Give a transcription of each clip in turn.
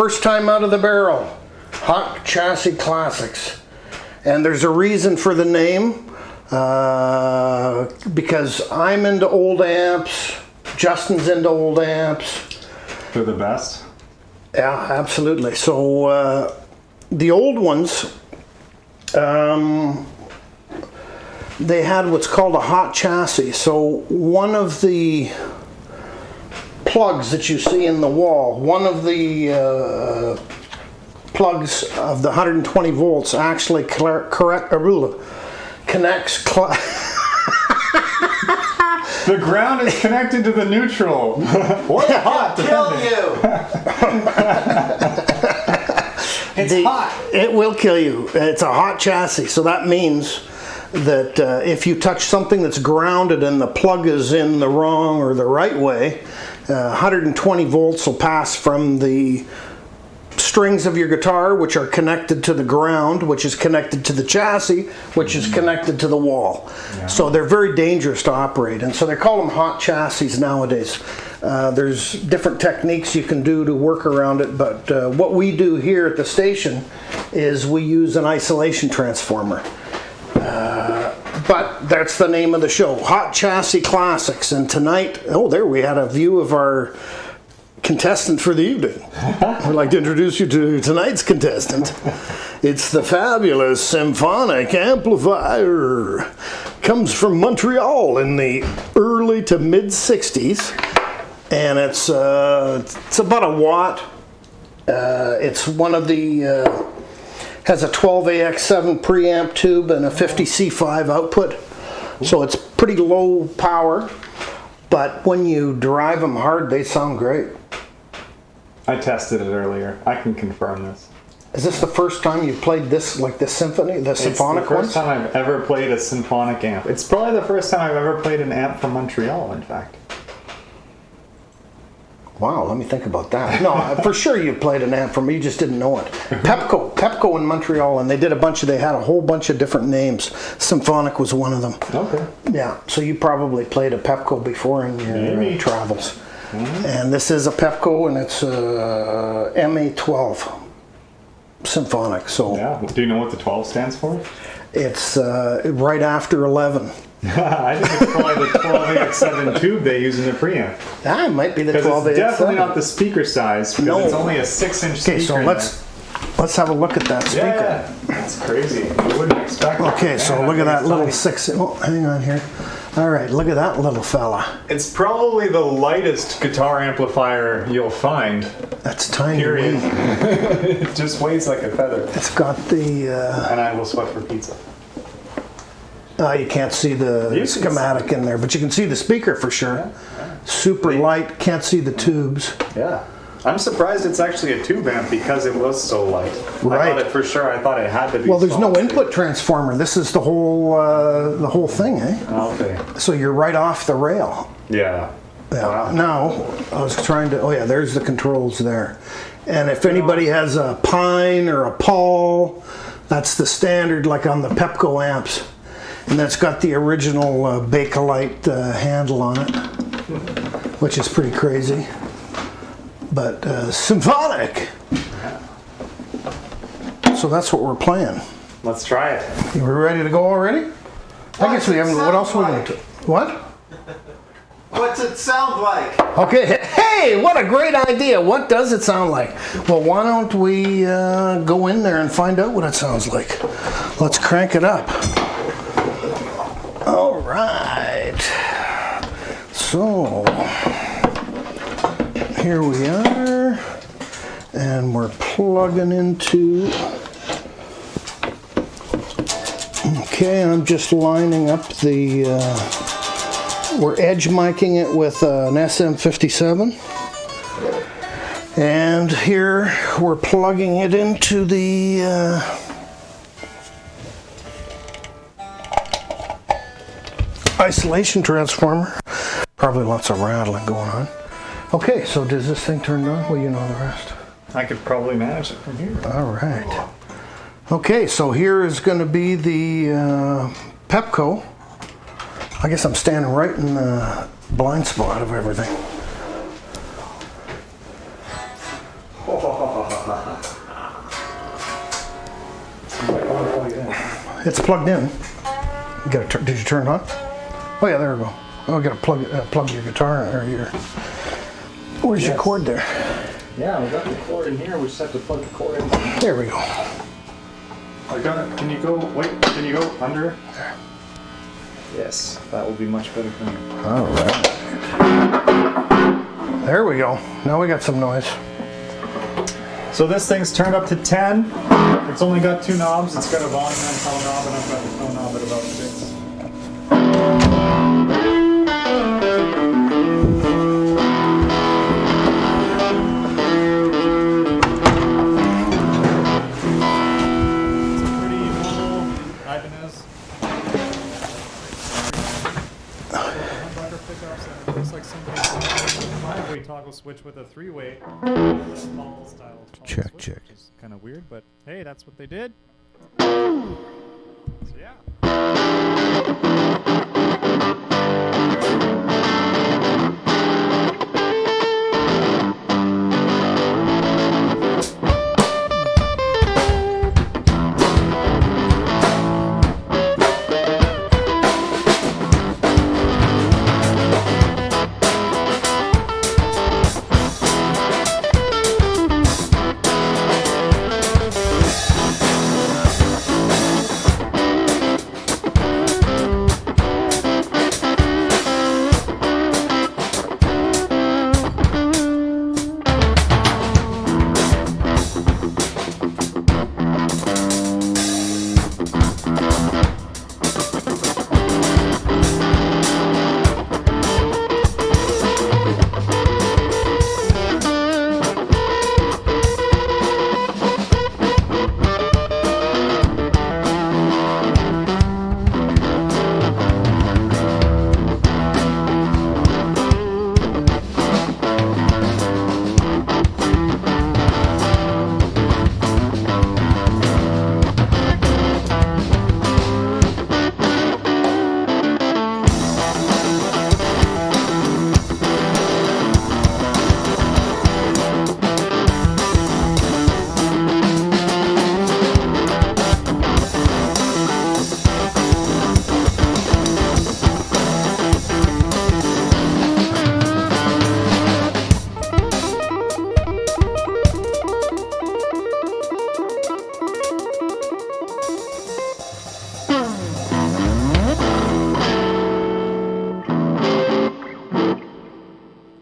First time out of the barrel, Hot Chassis Classics. And there's a reason for the name, because I'm into old amps, Justin's into old amps. They're the best? Yeah, absolutely. So the old ones, they had what's called a hot chassis. So one of the plugs that you see in the wall, one of the plugs of the 120 volts actually connects. The ground is connected to the neutral. Or hot, Kill you. It's hot. It will kill you. It's a hot chassis, so that means that if you touch something that's grounded and the plug is in the wrong or the right way, 120 volts will pass from the strings of your guitar, which are connected to the ground, which is connected to the chassis, which is connected to the wall. Yeah. So they're very dangerous to operate, and so they call them hot chassis nowadays. There's different techniques you can do to work around it, but what we do here at the station is we use an isolation transformer. But that's the name of the show, Hot Chassis Classics. And tonight, oh, there we had a view of our contestant for the evening. I'd like to introduce you to tonight's contestant. It's the fabulous Symphonic Amplifier. Comes from Montreal in the early to mid 60s. And it's about a watt. It's one of the... has a 12AX7 preamp tube and a 50C5 output, so it's pretty low power, but when you drive them hard, they sound great. I tested it earlier. I can confirm this. Is this the first time you've played this, like the symphonic one? It's the first time I've ever played a symphonic amp. It's probably the first time I've ever played an amp from Montreal, in fact. Wow, let me think about that. No, for sure you played an amp from me, you just didn't know it. Pepco in Montreal, and they had a whole bunch of different names. Symphonic was one of them. Okay. Yeah, so you probably played a Pepco before in your travels. Mm-hmm. And this is a Pepco, and it's a MA12 Symphonic. So. Yeah, do you know what the 12 stands for? It's right after 11. I think it's probably the 12AX7 tube they use in the preamp. That might be the 12AX7. It's definitely not the speaker size, because it's only a 6-inch speaker. Okay, so let's have a look at that speaker. Yeah, that's crazy. You wouldn't expect that. Okay, so look at that little 6. Oh, hang on here. All right, look at that little fella. It's probably the lightest guitar amplifier you'll find. That's tiny. Period. It just weighs like a feather. It's got the... And I will sweat for pizza. You can't see the schematic in there, but you can see the speaker for sure. Yeah. Super light, can't see the tubes. Yeah. I'm surprised it's actually a tube amp because it was so light. Right. I thought it had to be. Well, there's no input transformer. This is the whole thing, eh? Okay. So you're right off the rail. Yeah. Yeah. Wow. Now, I was trying to, there's the controls there. And if anybody has a Pine or a Paul, that's the standard, like on the Pepco amps. And that's got the original Bakelite handle on it, which is pretty crazy. But Symphonic. So that's what we're playing. Let's try it. You ready to go already? I guess we haven't. What else we going to? What? What's it sound like? Okay. Hey, what a great idea. What does it sound like? Well, why don't we go in there and find out what it sounds like? Let's crank it up. All right, so here we are, and we're plugging into, okay, I'm just lining up the, we're edge miking it with an SM57, and here we're plugging it into the, isolation transformer. Probably lots of rattling going on. Okay, so does this thing turn on? Well, you know the rest. I could probably manage it from here. All right. Okay, so here is going to be the Pepco. I guess I'm standing right in the blind spot of everything. It's plugged in. You gotta did you turn it on? Oh yeah, there we go. Oh, I gotta plug your guitar or your. Where's your cord there? Yeah, we got the cord in here. We just have to plug the cord in. There we go. I got it. Can you go? Wait. Can you go under? There. Yes, that will be much better for me. All right. There we go. Now we got some noise. So this thing's turned up to 10. It's only got 2 knobs. It's got a volume and tone knob, and I've got the tone knob at about 6. It's a pretty normal Ibanez. Humbucker pickups, and it looks like somebody's 5-way toggle switch with a 3-way small style. Check. Which is kind of weird, but hey, that's what they did. So yeah.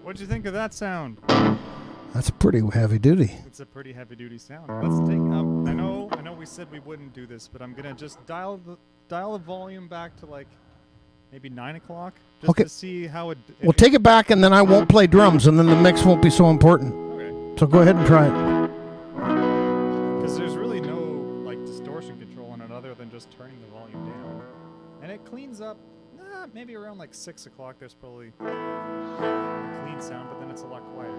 What'd you think of that sound? That's pretty heavy duty. It's a pretty heavy duty sound. Let's take I know we said we wouldn't do this, but I'm gonna just dial the volume back to like maybe 9 o'clock just Okay. to see how it. Well, take it back, and then I won't play drums, and then the mix won't be so important. Okay. So go ahead and try it. Because there's really no like distortion control in it other than just turning the volume down, and it cleans up. Maybe around like 6 o'clock. There's probably a clean sound, but then it's a lot quieter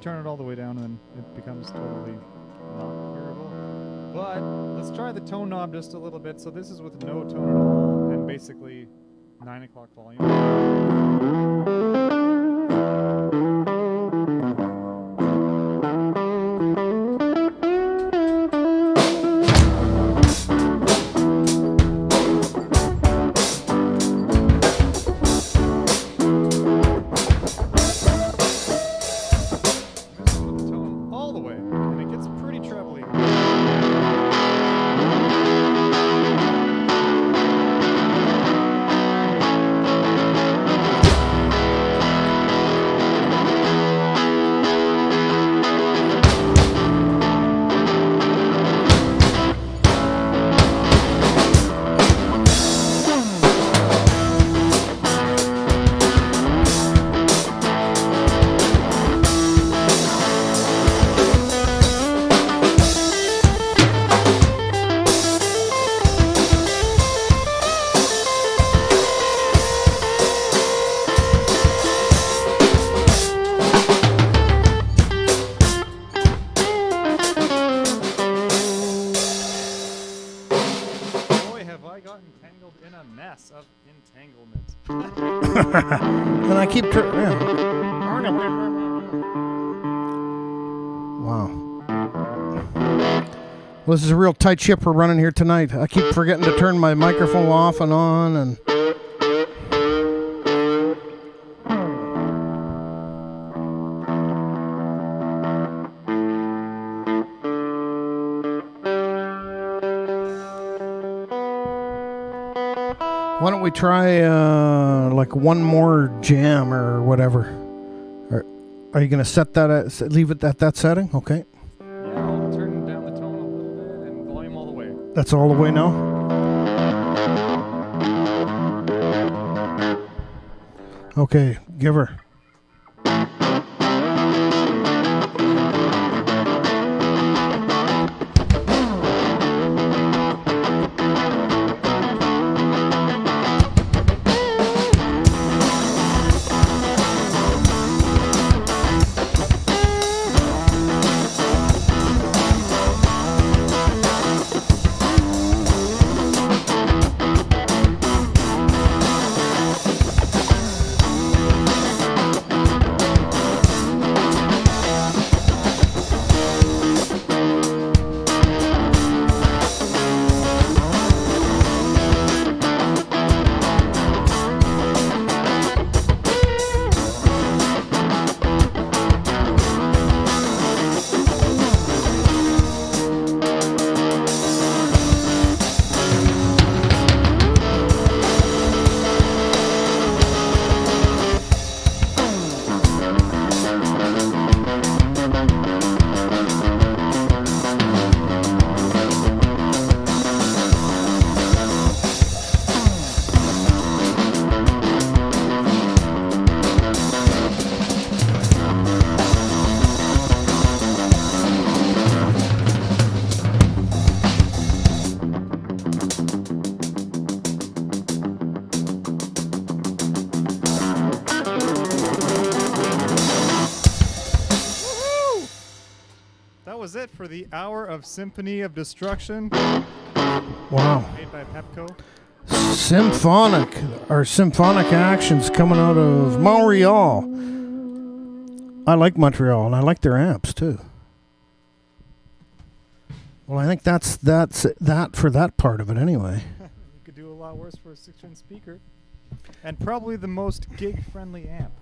turn it all the way down, and it becomes totally not hearable. But let's try the tone knob just a little bit. So this is with no tone at all, and basically 9 o'clock volume. All the way, and it gets pretty trebly. mess of entanglement. And I keep Wow. Well, this is a real tight ship we're running here tonight. I keep forgetting to turn my microphone off and on, and why don't we try like one more jam or whatever? Are you going to set that leave it at that setting? Okay. Yeah, I'll turn down the tone a little bit and volume all the way. That's all the way now? Okay, give her. Was it for the hour of Symphony of Destruction? Wow. Made by Pepco. Symphonic, or Symphonic Actions coming out of Montreal. I like Montreal, and I like their amps too. Well, I think that's that for that part of it anyway. You could do a lot worse for a 6-inch speaker. And probably the most gig-friendly amp.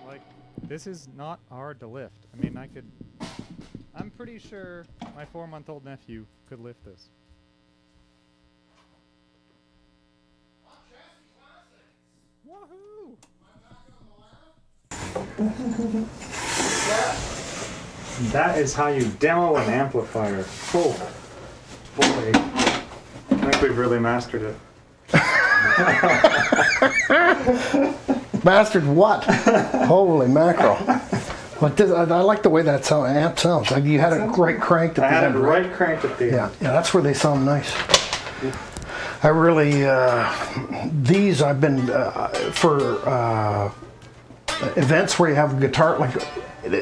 Like, this is not hard to lift. I mean, I'm pretty sure my 4-month-old nephew could lift this. Woohoo! That is how you demo an amplifier. Oh, boy. I think we've really mastered it. Mastered what? Holy mackerel. But this, I like the way that amp sounds. Like you had it right cranked at the end. I had it right cranked at the end. Yeah, that's where they sound nice. I really, these I've been, for events where you have a guitar, like,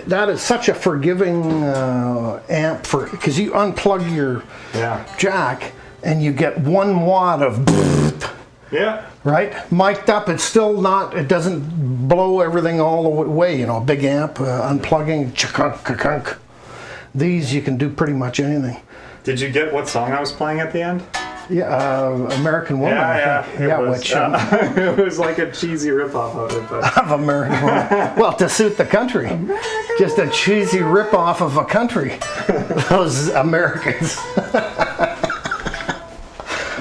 that is such a forgiving amp for, because you unplug your jack and you get 1 watt of yeah. Right? Mic'd up, it's still not, it doesn't blow everything all the way, you know, big amp, unplugging, chunk. These you can do pretty much anything. Did you get what song I was playing at the end? Yeah, American Woman. Yeah, it was, which it was like a cheesy ripoff of it, but of American Woman. Well, to suit the country, just a cheesy ripoff of a country. Those Americans.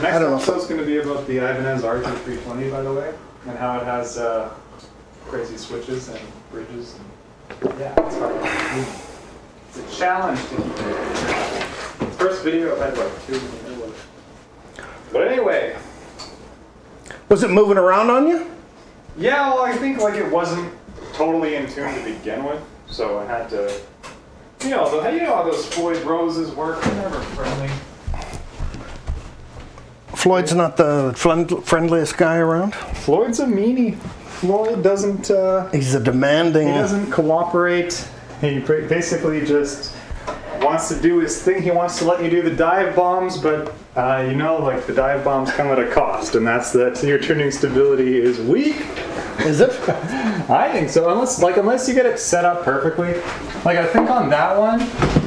Next episode's going to be about the Ibanez RG320, by the way, and how it has crazy switches and bridges. And, yeah, it's hard. It's a challenge to keep it. First video I've had like 2 in the middle of it. But anyway. Was it moving around on you? Yeah, well, I think like it wasn't totally in tune to begin with, so I had to, you know how those Floyd Roses work. They're never friendly. Floyd's not the friendliest guy around. Floyd's a meanie. Floyd doesn't. He's a demanding. He doesn't cooperate. He basically just wants to do his thing. He wants to let you do the dive bombs, but you know, like the dive bombs come at a cost, and that's that your tuning stability is weak. Is it? I think so, unless you get it set up perfectly. Like I think on that one,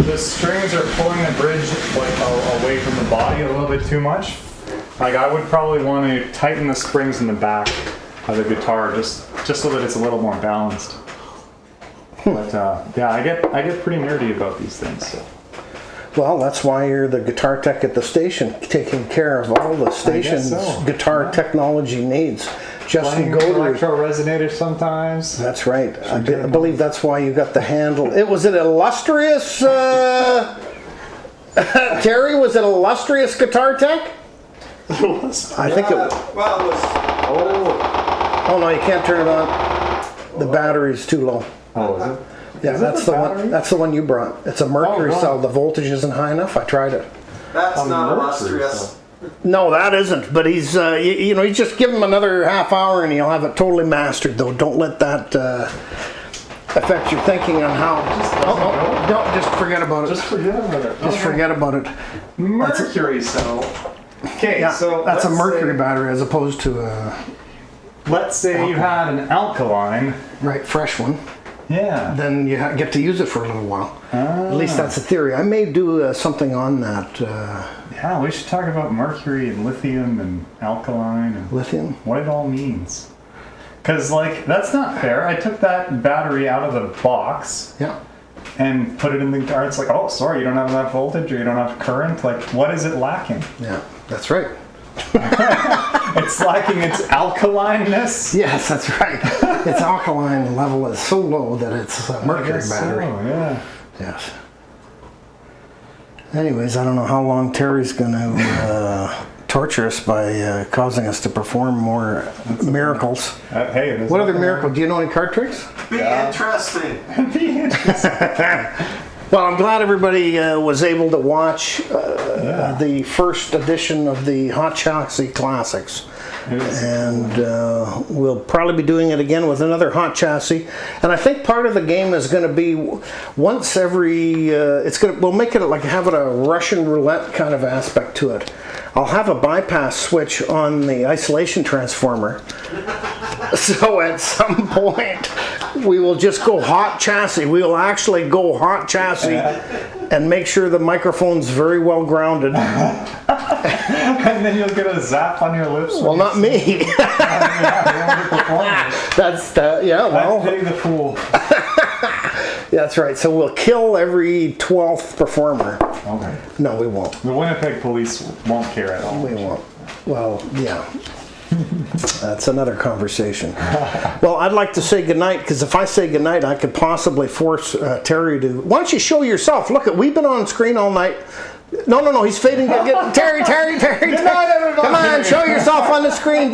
the strings are pulling the bridge like away from the body a little bit too much. Like I would probably want to tighten the springs in the back of the guitar just so that it's a little more balanced. But yeah, I get pretty nerdy about these things. So. Well, that's why you're the guitar tech at the station, taking care of all the station's guitar technology needs. Justin Gaudry. Electro resonator sometimes. That's right. I believe that's why you got the handle. Was it illustrious? Terry, was it illustrious guitar tech? I think it was. Well, it was. Oh no, you can't turn it on. The battery's too low. Oh, is it? Yeah, Is that's it the battery? one. That's the one you brought. It's a mercury right. cell. The voltage isn't high enough. I tried it. That's not Mercury illustrious. No, that isn't. But he's, you know, he's just give him another half hour and he'll have it totally mastered. Though, don't let that affect your thinking on how. Don't just forget about it. Just forget about it. Just forget about it. Mercury cell. Okay, Yeah, so that's a let's mercury say- battery as opposed to a Let's say you had an alkaline. fresh one. Yeah. Then you get to use it for a little while. At least that's the theory. I may do something on that Yeah, we should talk about mercury and lithium and alkaline and lithium. what it all means. Because, like, that's not fair. I took that battery out of the box Yeah. and put it in the guitar. It's like, oh, sorry, you don't have enough voltage or you don't have current. Like, what is it lacking? Yeah, that's right. It's lacking its alkalineness. Yes, that's right. Its alkaline level is so low that it's a mercury battery. So, yeah. Yes. Anyways, I don't know how long Terry's going to torture us by causing us to perform more miracles. Hey, it is What other miracle? Do you know any card tricks? Be interesting. Well, I'm glad everybody was able to watch the first edition of the Hot Chassis Classics. And we'll probably be doing it again with another Hot Chassis. And I think part of the game is going to be once every. We'll make it like have it a Russian roulette kind of aspect to it. I'll have a bypass switch on the isolation transformer. So at some point, we will just go hot chassis. We will actually go hot chassis and make sure the microphone's very well grounded. And then you'll get a zap on your lips. Well, not me. That's well. Pay the fool. That's right. So we'll kill every 12th performer. Okay. No, we won't. The Winnipeg police won't care at all. We won't. Well, yeah. That's another conversation. Well, I'd like to say goodnight, because if I say goodnight, I could possibly force Terry to... Why don't you show yourself? Look, we've been on screen all night. No, he's fading. Terry. Good night, everybody. Come on, show yourself on the screen.